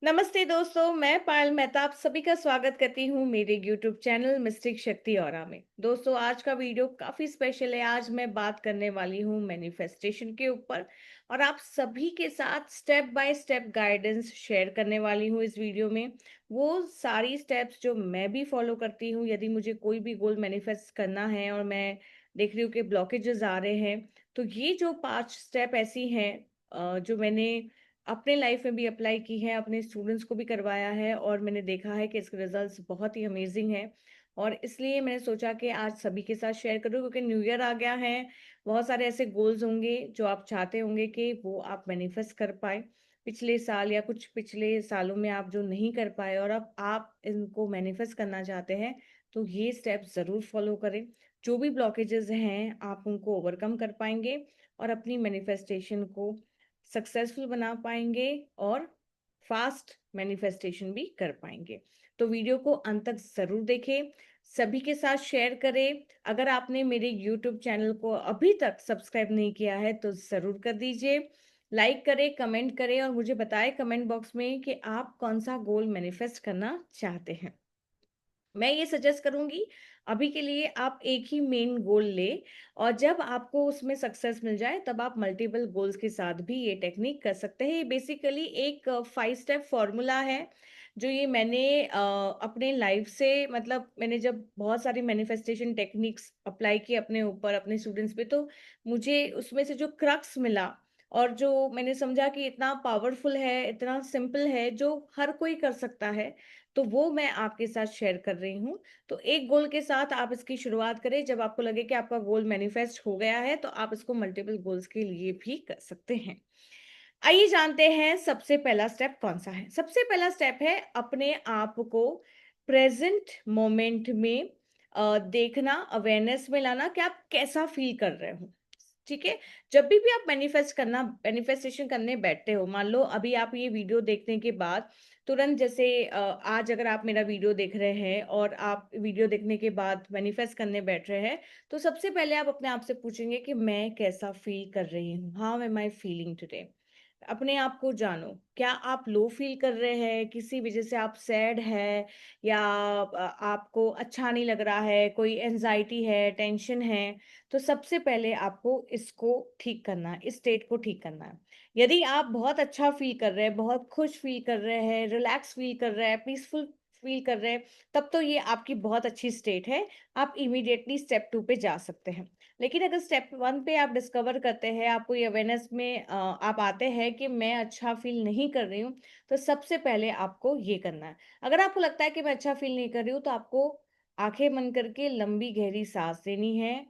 नमस्ते दोस्तों, मैं पायल मेहता आप सभी का स्वागत करती हूँ मेरे यूट्यूब चैनल मिस्टिक शक्ति औरा में। दोस्तों, आज का वीडियो काफ़ी स्पेशल है। आज मैं बात करने वाली हूँ मैनिफेस्टेशन के ऊपर और आप सभी के साथ step by step guidance share करने वाली हूँ इस वीडियो में। वो सारी स्टेप्स जो मैं भी फॉलो करती हूँ यदि मुझे कोई भी गोल मैनिफेस्ट करना है और मैं देख रही हूँ कि ब्लॉकेजेस आ रहे हैं, तो ये जो 5 स्टेप ऐसी हैं जो मैंने अपने लाइफ में भी अप्लाई की है, अपने स्टूडेंट्स को भी करवाया है और मैंने देखा है कि इसके रिजल्ट्स बहुत ही अमेजिंग हैं। और इसलिए मैंने सोचा कि आज सभी के साथ शेयर करूँ क्योंकि न्यू ईयर आ गया है। बहुत सारे ऐसे गोल्स होंगे जो आप चाहते होंगे कि वो आप मैनिफेस्ट कर पाएँ। पिछले साल या कुछ पिछले सालों में आप जो नहीं कर पाए और अब आप इनको मैनिफेस्ट करना चाहते हैं, तो ये स्टेप्स ज़रूर फॉलो करें। जो भी ब्लॉकेजेस हैं, आप उनको ओवरकम कर पाएँगे और अपनी मैनिफेस्टेशन को सक्सेसफुल बना पाएँगे और फास्ट मैनिफेस्टेशन भी कर पाएँगे। तो वीडियो को अंत तक ज़रूर देखें, सभी के साथ शेयर करें। अगर आपने मेरे यूट्यूब चैनल को अभी तक सब्सक्राइब नहीं किया है, तो ज़रूर कर दीजिए। लाइक करें, कमेंट करें और मुझे बताएँ कमेंट बॉक्स में कि आप कौन-सा गोल मैनिफेस्ट करना चाहते हैं। मैं ये सजेस्ट करूँगी, अभी के लिए आप एक ही मेन गोल लें और जब आपको उसमें सक्सेस मिल जाए, तब आप मल्टीपल गोल्स के साथ भी ये टेक्निक कर सकते हैं। ये बेसिकली एक 5 स्टेप फॉर्मूला है, जो ये मैंने अपने लाइफ से मतलब मैंने जब बहुत सारी मैनिफेस्टेशन टेक्निक्स अप्लाई की अपने ऊपर, अपने स्टूडेंट्स पे, तो मुझे उसमें से जो क्रक्स मिला और जो मैंने समझा कि इतना पावरफुल है, इतना सिंपल है, जो हर कोई कर सकता है, तो वो मैं आपके साथ शेयर कर रही हूँ। तो एक गोल के साथ आप इसकी शुरुआत करें, जब आपको लगे कि आपका गोल मैनिफेस्ट हो गया है, तो आप इसको मल्टीपल गोल्स के लिए भी कर सकते हैं। आइए जानते हैं सबसे पहला स्टेप कौन-सा है। सबसे पहला स्टेप है अपने आप को प्रेज़ेंट मोमेंट में देखना, अवेयरनेस में लाना कि आप कैसा फ़ील कर रहे हो। ठीक है? जब भी आप मैनिफेस्टेशन करने बैठते हो, मान लो अभी आप ये वीडियो देखने के बाद तुरंत जैसे आज अगर आप मेरा वीडियो देख रहे हैं और आप वीडियो देखने के बाद मैनिफेस्ट करने बैठ रहे हैं, तो सबसे पहले आप अपने आप से पूछेंगे कि मैं कैसा फ़ील कर रही हूँ? How am I feeling today? अपने आप को जानो। क्या आप लो फ़ील कर रहे हैं? किसी वज़ह से आप सैड हैं या आपको अच्छा नहीं लग रहा है, कोई एंग्ज़ायटी है, टेंशन है? तो सबसे पहले आपको इसको ठीक करना है, इस स्टेट को ठीक करना है। यदि आप बहुत अच्छा फ़ील कर रहे हैं, बहुत खुश फ़ील कर रहे हैं, रिलैक्स फ़ील कर रहे हैं, पीसफुल फ़ील कर रहे हैं, तब तो ये आपकी बहुत अच्छी स्टेट है। आप इमीडिएटली स्टेप 2 पे जा सकते हैं। लेकिन अगर स्टेप 1 पे आप डिस्कवर करते हैं, आपको ये अवेयरनेस में आप आते हैं कि मैं अच्छा फ़ील नहीं कर रही हूँ, तो सबसे पहले आपको ये करना है। अगर आपको लगता है कि मैं अच्छा फ़ील नहीं कर रही हूँ, तो आपको आँखें बंद करके लंबी गहरी साँस लेनी है।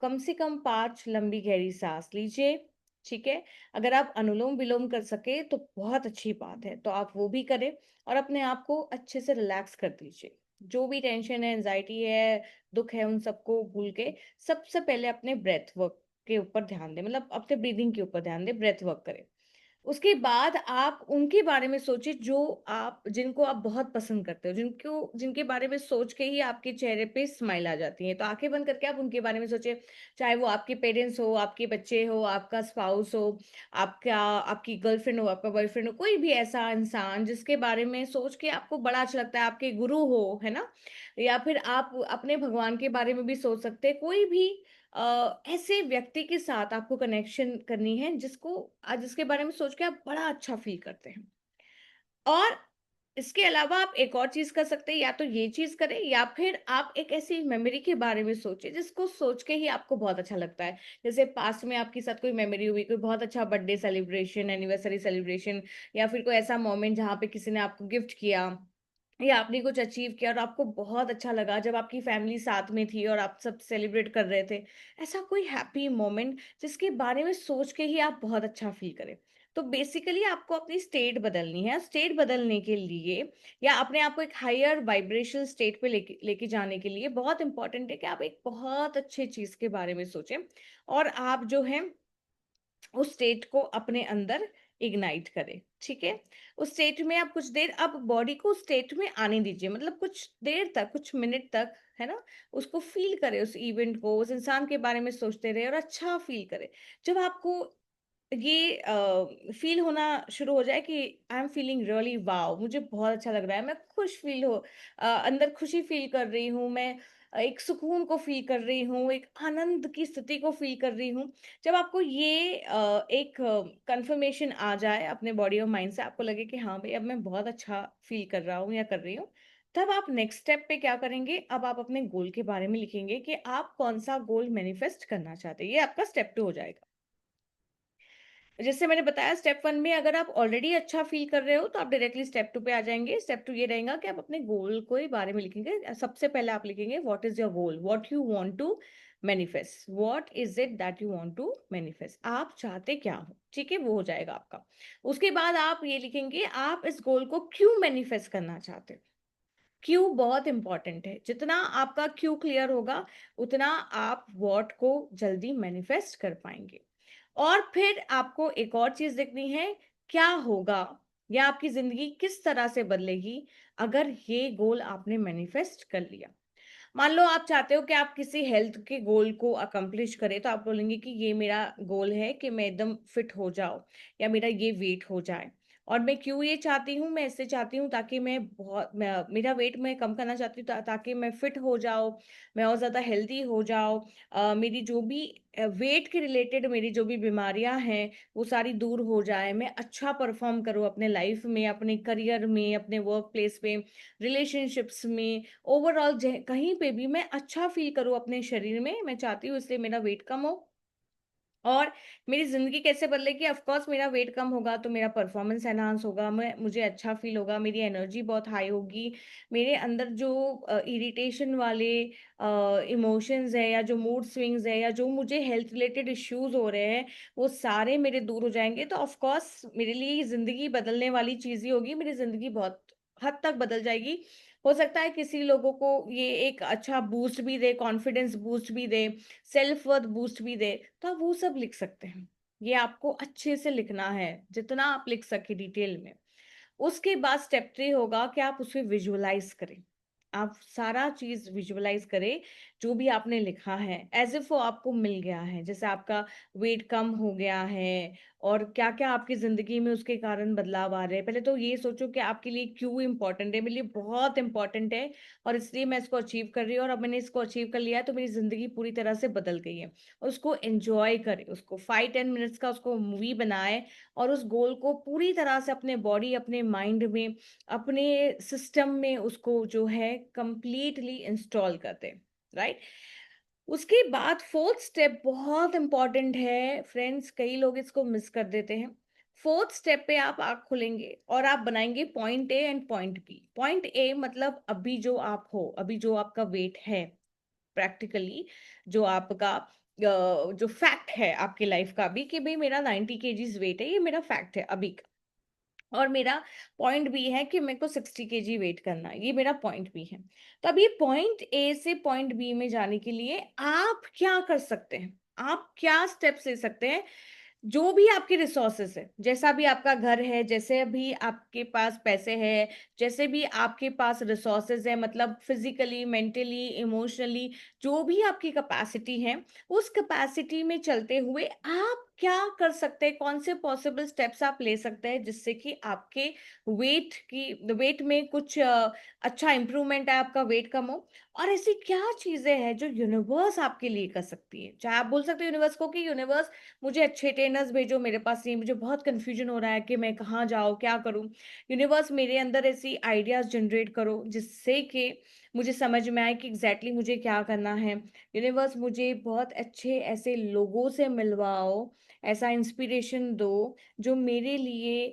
कम से कम 5 लंबी गहरी साँस लीजिए, ठीक है? अगर आप अनुलोम-विलोम कर सकें तो बहुत अच्छी बात है, तो आप वो भी करें और अपने आप को अच्छे से रिलैक्स कर दीजिए। जो भी टेंशन है, एंग्ज़ायटी है, दुःख है, उन सबको भूल के सबसे पहले अपने ब्रेथ वर्क के ऊपर ध्यान दें, मतलब अपने ब्रीथिंग के ऊपर ध्यान दें, ब्रेथ वर्क करें। उसके बाद आप उनके बारे में सोचिए जो आप जिनको आप बहुत पसंद करते हो, जिनके बारे में सोच के ही आपके चेहरे पे स्माइल आ जाती है। तो आँखें बंद करके आप उनके बारे में सोचिए, चाहे वो आपके पेरेंट्स हो, आपके बच्चे हो, आपका स्पाउस हो, आपकी गर्लफ्रेंड हो, आपका बॉयफ्रेंड हो, कोई भी ऐसा इंसान जिसके बारे में सोच के आपको बड़ा अच्छा लगता है, आपके गुरु हो, है ना? या फिर आप अपने भगवान के बारे में भी सोच सकते हैं, कोई भी ऐसे व्यक्ति के साथ आपको कनेक्शन करनी है जिसके बारे में सोच के आप बड़ा अच्छा फ़ील करते हैं। और इसके अलावा आप एक और चीज़ कर सकते हैं, या तो ये चीज़ करें या फिर आप एक ऐसी मेमोरी के बारे में सोचिए जिसको सोच के ही आपको बहुत अच्छा लगता है। जैसे पास्ट में आपके साथ कोई मेमोरी हुई, कोई बहुत अच्छा बर्थडे सेलिब्रेशन, एनिवर्सरी सेलिब्रेशन या फिर कोई ऐसा मोमेंट जहाँ पे किसी ने आपको गिफ्ट किया या आपने कुछ अचीव किया और आपको बहुत अच्छा लगा जब आपकी फैमिली साथ में थी और आप सब सेलिब्रेट कर रहे थे। ऐसा कोई हैप्पी मोमेंट जिसके बारे में सोच के ही आप बहुत अच्छा फ़ील करें। तो बेसिकली आपको अपनी स्टेट बदलनी है। स्टेट बदलने के लिए या अपने आप को एक हायर वाइब्रेशनल स्टेट पे लेके लेके जाने के लिए बहुत इम्पोर्टेंट है कि आप एक बहुत अच्छी चीज़ के बारे में सोचें और आप जो है उस स्टेट को अपने अंदर इग्नाइट करें, ठीक है? उस स्टेट में आप कुछ देर अब बॉडी को उस स्टेट में आने दीजिए, मतलब कुछ देर तक, कुछ मिनट तक, है ना? उसको फ़ील करें उस इवेंट को, उस इंसान के बारे में सोचते रहे और अच्छा फ़ील करें। जब आपको ये फील होना शुरू हो जाए कि I am feeling really wow, मुझे बहुत अच्छा लग रहा है, मैं खुश फील अंदर खुशी फील कर रही हूँ, मैं एक सुकून को फील कर रही हूँ, एक आनंद की स्थिति को फील कर रही हूँ। जब आपको ये एक कंफर्मेशन आ जाए अपने बॉडी और माइंड से, आपको लगे कि हाँ भाई अब मैं बहुत अच्छा फील कर रहा हूँ या कर रही हूँ, तब आप नेक्स्ट स्टेप पे क्या करेंगे? अब आप अपने गोल के बारे में लिखेंगे कि आप कौन सा गोल मैनिफेस्ट करना चाहते हैं। ये आपका स्टेप 2 हो जाएगा। जैसे मैंने बताया, स्टेप 1 में अगर आप ऑलरेडी अच्छा फ़ील कर रहे हो, तो आप डायरेक्टली स्टेप 2 पे आ जाएँगे। स्टेप 2 ये रहेगा कि आप अपने गोल के बारे में लिखेंगे। सबसे पहले आप लिखेंगे what is your goal? What you want to manifest? What is it that you want to manifest? आप चाहते क्या हो? ठीक है? वो हो जाएगा आपका। उसके बाद आप ये लिखेंगे आप इस गोल को क्यों मैनिफेस्ट करना चाहते हो? क्यों बहुत इम्पोर्टेंट है। जितना आपका क्यों क्लियर होगा, उतना आप व्हाट को जल्दी मैनिफेस्ट कर पाएँगे। और फिर आपको एक और चीज़ देखनी है, क्या होगा या आपकी ज़िंदगी किस तरह से बदलेगी अगर ये गोल आपने मैनिफेस्ट कर लिया। मान लो आप चाहते हो कि आप किसी हेल्थ के गोल को अकम्प्लिश करें, तो आप बोलेंगे कि ये मेरा गोल है कि मैं एकदम फिट हो जाऊँ या मेरा ये वेट हो जाए। और मैं क्यों ये चाहती हूँ? मैं इससे चाहती हूँ ताकि मेरा वेट मैं कम करना चाहती हूँ ताकि मैं फिट हो जाऊँ, मैं और ज़्यादा हेल्दी हो जाऊँ। मेरी जो भी वेट के रिलेटेड मेरी जो भी बीमारियाँ हैं, वो सारी दूर हो जाए। मैं अच्छा परफ़ॉर्म करूँ अपने लाइफ़ में, अपने करियर में, अपने वर्क प्लेस पे, रिलेशनशिप्स में, ओवरऑल कहीं पे भी मैं अच्छा फ़ील करूँ अपने शरीर में, मैं चाहती हूँ इसलिए मेरा वेट कम हो। और मेरी ज़िंदगी कैसे बदलेगी? ऑफ़ कोर्स मेरा वेट कम होगा तो मेरा परफ़ॉर्मेंस एनहांस होगा, मैं मुझे अच्छा फ़ील होगा, मेरी एनर्जी बहुत हाई होगी, मेरे अंदर जो इरिटेशन वाले इमोशंस हैं या जो मूड स्विंग्स हैं या जो मुझे हेल्थ रिलेटेड इश्यूज़ हो रहे हैं, वो सारे मेरे दूर हो जाएँगे। तो ऑफ़ कोर्स मेरे लिए ये ज़िंदगी बदलने वाली चीज़ ही होगी, मेरी ज़िंदगी बहुत हद तक बदल जाएगी। हो सकता है किसी लोगों को ये एक अच्छा बूस्ट भी दे, कॉन्फिडेंस बूस्ट भी दे, सेल्फ वर्थ बूस्ट भी दे, तो आप वो सब लिख सकते हैं। ये आपको अच्छे से लिखना है, जितना आप लिख सकें डिटेल में। उसके बाद स्टेप 3 होगा कि आप उसे विजुअलाइज़ करें। आप सारा चीज़ विजुअलाइज़ करें, जो भी आपने लिखा है, एज़ इफ वो आपको मिल गया है। जैसे आपका वेट कम हो गया है और क्या-क्या आपकी ज़िंदगी में उसके कारण बदलाव आ रहे हैं। पहले तो ये सोचो कि आपके लिए क्यों इम्पोर्टेंट है, मेरे लिए बहुत इम्पोर्टेंट है और इसलिए मैं इसको अचीव कर रही हूँ और अब मैंने इसको अचीव कर लिया है, तो मेरी ज़िंदगी पूरी तरह से बदल गई है। और उसको एन्जॉय करें, उसको 5-10 मिनट्स का उसको मूवी बनाएँ और उस गोल को पूरी तरह से अपने बॉडी, अपने माइंड में, अपने सिस्टम में उसको जो है कंप्लीटली इंस्टॉल कर दें, राइट? उसके बाद 4th स्टेप बहुत इम्पोर्टेंट है फ्रेंड्स, कई लोग इसको मिस कर देते हैं। 4th स्टेप पे आप आँख खोलेंगे और आप बनाएँगे point A and point B. Point A मतलब अभी जो आप हो, अभी जो आपका वेट है, प्रैक्टिकली जो आपका जो फैक्ट है आपकी लाइफ का अभी कि भई मेरा 90 केजीज़ वेट है, ये मेरा फैक्ट है अभी का। और मेरा पॉइंट बी है कि मेरे को 60 केजी वेट करना है, ये मेरा पॉइंट बी है। तो अब ये पॉइंट ए से पॉइंट बी में जाने के लिए आप क्या कर सकते हैं? आप क्या स्टेप्स ले सकते हैं? जो भी आपके रिसोर्सेस है, जैसा भी आपका घर है, जैसे भी आपके पास पैसे हैं, जैसे भी आपके पास रिसोर्सेस है, मतलब फिजिकली, मेंटली, इमोशनली, जो भी आपकी कैपेसिटी है, उस कैपेसिटी में चलते हुए आप क्या कर सकते हैं? कौन से पॉसिबल स्टेप्स आप ले सकते हैं जिससे कि आपके वेट में कुछ अच्छा इंप्रूवमेंट है, आपका वेट कम हो। और ऐसी क्या चीजें हैं जो यूनिवर्स आपके लिए कर सकती है? चाहे आप बोल सकते हो यूनिवर्स को कि यूनिवर्स मुझे अच्छे ट्रेनर्स भेजो, मेरे पास नहीं, मुझे बहुत कन्फ्यूजन हो रहा है कि मैं कहाँ जाऊँ, क्या करूँ? यूनिवर्स मेरे अंदर ऐसी आइडियाज़ जनरेट करो जिससे कि मुझे समझ में आए कि एग्ज़ैक्टली मुझे क्या करना है। यूनिवर्स मुझे बहुत अच्छे ऐसे लोगों से मिलवाओ, ऐसा इंस्पिरेशन दो जो मेरे लिए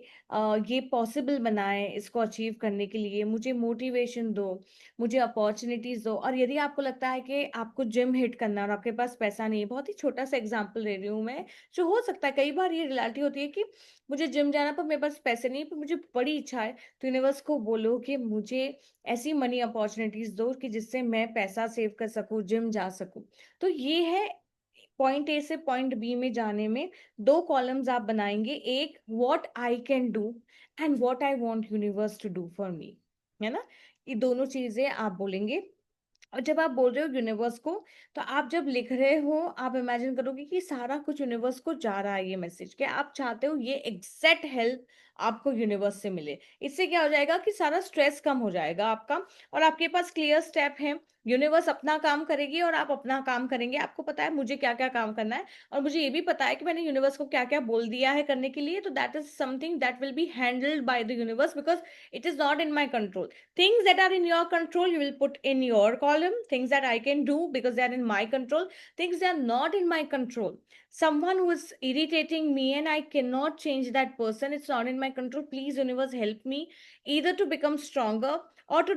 ये पॉसिबल बनाए इसको अचीव करने के लिए। मुझे मोटिवेशन दो, मुझे अपॉर्च्युनिटीज़ दो। और यदि आपको लगता है कि आपको जिम हिट करना है और आपके पास पैसा नहीं है, बहुत ही छोटा-सा एग्ज़ाम्पल दे रही हूँ मैं, जो हो सकता है कई बार ये रियलिटी होती है कि मुझे जिम जाना पर मेरे पास पैसे नहीं है, पर मुझे बड़ी इच्छा है। तो यूनिवर्स को बोलो कि मुझे ऐसी मनी अपॉर्च्युनिटीज़ दो कि जिससे मैं पैसा सेव कर सकूँ, जिम जा सकूँ। तो ये है पॉइंट ए से पॉइंट बी में जाने में 2 कॉलम्स आप बनाएँगे, एक what I can do and what I want universe to do for me, है ना? ये दोनों चीज़ें आप बोलेंगे। और जब आप बोल रहे हो यूनिवर्स को, तो आप जब लिख रहे हो, आप इमेजिन करोगे कि सारा कुछ यूनिवर्स को जा रहा है ये मैसेज, कि आप चाहते हो ये एग्जैक्ट हेल्प आपको यूनिवर्स से मिले। इससे क्या हो जाएगा कि सारा स्ट्रेस कम हो जाएगा आपका, और आपके पास क्लियर स्टेप है। यूनिवर्स अपना काम करेगी और आप अपना काम करेंगे। आपको पता है मुझे क्या क्या काम करना है, और मुझे ये भी पता है कि मैंने यूनिवर्स को क्या क्या बोल दिया है करने के लिए। तो that is something that will be handled by the universe, because it is not in my control. Things that are in your control, you will put in your column. Things that I can do because they are in my control. Things that are not in my control. Someone who is irritating me and I cannot change that person. It's not in my control. Please, universe, help me either to become stronger or to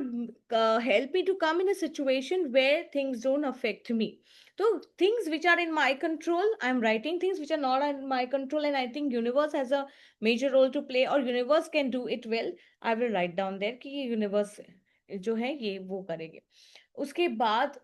help me to come in a situation where things don't affect me. So things which are in my control, I'm writing things which are not in my control, and I think universe has a major role to play, or universe can do it well. I will write down there कि ये universe जो है ये वो करेंगे। उसके बाद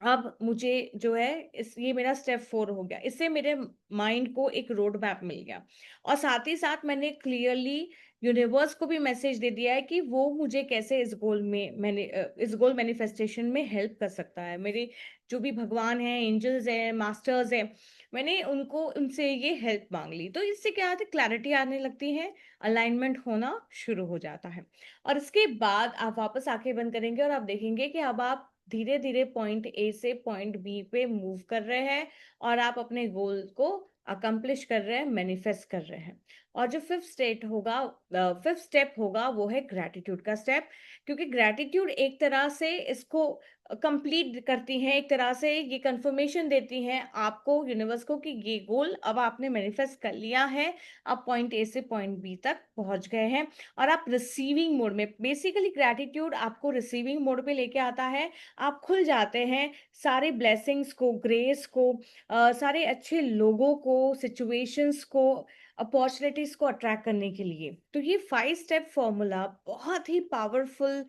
अब मुझे जो है इस ये मेरा स्टेप 4 हो गया। इससे मेरे माइंड को एक रोड मैप मिल गया, और साथ ही साथ मैंने क्लियरली यूनिवर्स को भी मैसेज दे दिया है कि वो मुझे कैसे इस गोल मैनिफेस्टेशन में हेल्प कर सकता है। मेरे जो भी भगवान हैं, एंजल्स हैं, मास्टर्स हैं, मैंने उनको उनसे ये हेल्प मांग ली। तो इससे क्या होता है, क्लैरिटी आने लगती है, अलाइनमेंट होना शुरू हो जाता है। और इसके बाद आप वापस आंखें बंद करेंगे और आप देखेंगे कि अब आप धीरे धीरे पॉइंट ए से पॉइंट बी पे मूव कर रहे हैं, और आप अपने गोल को अकम्प्लिश कर रहे हैं, मैनिफेस्ट कर रहे हैं। और जो फिफ्थ स्टेप होगा वो है ग्रैटिट्यूड का स्टेप। क्योंकि ग्रैटिट्यूड एक तरह से इसको कंप्लीट करती है, एक तरह से ये कंफर्मेशन देती है आपको, यूनिवर्स को, कि ये गोल अब आपने मैनिफेस्ट कर लिया है। आप पॉइंट ए से पॉइंट बी तक पहुंच गए हैं, और आप रिसीविंग मोड में, बेसिकली ग्रैटिट्यूड आपको रिसीविंग मोड पे लेके आता है। आप खुल जाते हैं सारे ब्लेसिंग्स को, ग्रेस को, सारे अच्छे लोगों को, सिचुएशंस को, अपॉर्चुनिटीज को अट्रैक्ट करने के लिए। तो ये 5 स्टेप फॉर्मूला बहुत ही पावरफुल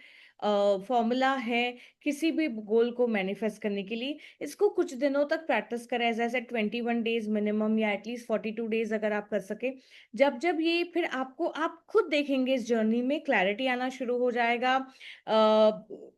फॉर्मूला है किसी भी गोल को मैनिफेस्ट करने के लिए। इसको कुछ दिनों तक प्रैक्टिस करें, जैसे 21 डेज मिनिमम, या एटलीस्ट 42 डेज अगर आप कर सके। जब जब ये फिर आपको, आप खुद देखेंगे इस जर्नी में क्लैरिटी आना शुरू हो जाएगा।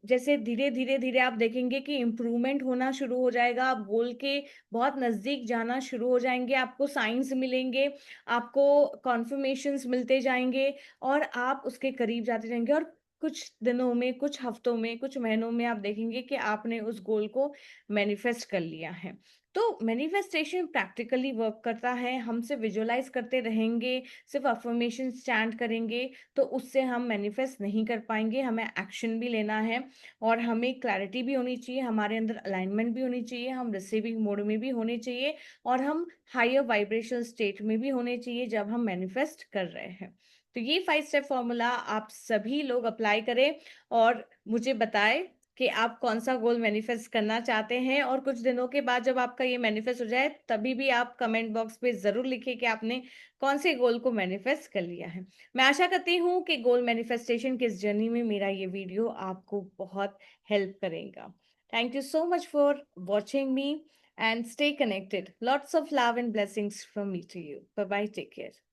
जैसे धीरे धीरे धीरे आप देखेंगे कि इम्प्रूवमेंट होना शुरू हो जाएगा, आप गोल के बहुत नजदीक जाना शुरू हो जाएंगे, आपको साइंस मिलेंगे, आपको कॉन्फर्मेशंस मिलते जाएंगे, और आप उसके करीब जाते जाएंगे। और कुछ दिनों में, कुछ हफ्तों में, कुछ महीनों में आप देखेंगे कि आपने उस गोल को मैनिफेस्ट कर लिया है। तो मैनिफेस्टेशन प्रैक्टिकली वर्क करता है। हम सिर्फ विजुअलाइज करते रहेंगे, सिर्फ अफर्मेशन स्टैंड करेंगे, तो उससे हम मैनिफेस्ट नहीं कर पाएंगे। हमें एक्शन भी लेना है, और हमें क्लैरिटी भी होनी चाहिए, हमारे अंदर अलाइनमेंट भी होनी चाहिए, हम रिसीविंग मोड में भी होने चाहिए, और हम हायर वाइब्रेशन स्टेट में भी होने चाहिए जब हम मैनिफेस्ट कर रहे हैं। तो ये 5 स्टेप फॉर्मूला आप सभी लोग अप्लाई करें, और मुझे बताएं कि आप कौन सा गोल मैनिफेस्ट करना चाहते हैं। और कुछ दिनों के बाद जब आपका ये मैनिफेस्ट हो जाए, तभी भी आप कमेंट बॉक्स पे जरूर लिखिए कि आपने कौन से गोल को मैनिफेस्ट कर लिया है। मैं आशा करती हूँ कि गोल मैनिफेस्टेशन की इस जर्नी में मेरा ये वीडियो आपको बहुत हेल्प करेगा। Thank you so much for watching me, and stay connected. Lots of love and blessings from me to you. Bye bye, take care.